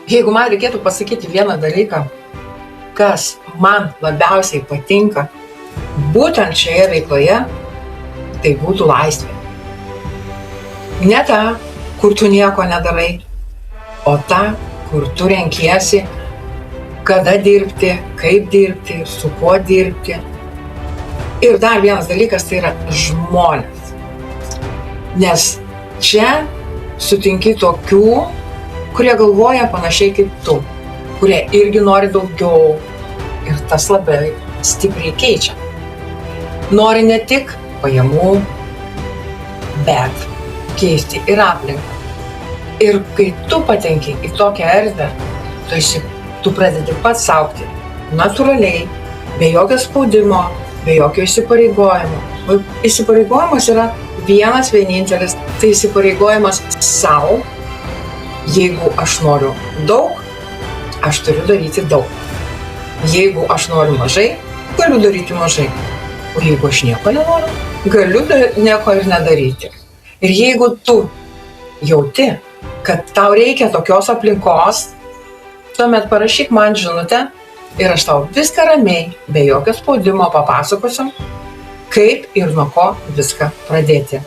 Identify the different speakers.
Speaker 1: Jeigu man reikėtų pasakyti vieną dalyką, kas man labiausiai patinka būtent šioje veikloje, tai būtų laisvė. Ne ta, kur tu nieko nedarai, o ta, kur tu renkiesi, kada dirbti, kaip dirbti, su kuo dirbti. Ir dar vienas dalykas, tai yra žmonės. Nes čia sutinki tokių, kurie galvoja panašiai kaip tu, kurie irgi nori daugiau ir tas labai stipriai keičia. Nori ne tik pajamų, bet keisti ir aplinką. Ir kai tu patenki į tokią erdvę, tu pradedi pats augti natūraliai, be jokio spaudimo, be jokio įsipareigojimo. Įsipareigojimas yra vienas vienintelis, tai įsipareigojimas sau. Jeigu aš noriu daug, aš turiu daryti daug. Jeigu aš noriu mažai, galiu daryti mažai. O jeigu aš nieko nenoriu, galiu nieko ir nedaryti. Ir jeigu tu jauti, kad tau reikia tokios aplinkos, tuomet parašyk man žinutę ir aš tau viską ramiai, be jokio spaudimo papasakosiu, kaip ir nuo ko viską pradėti.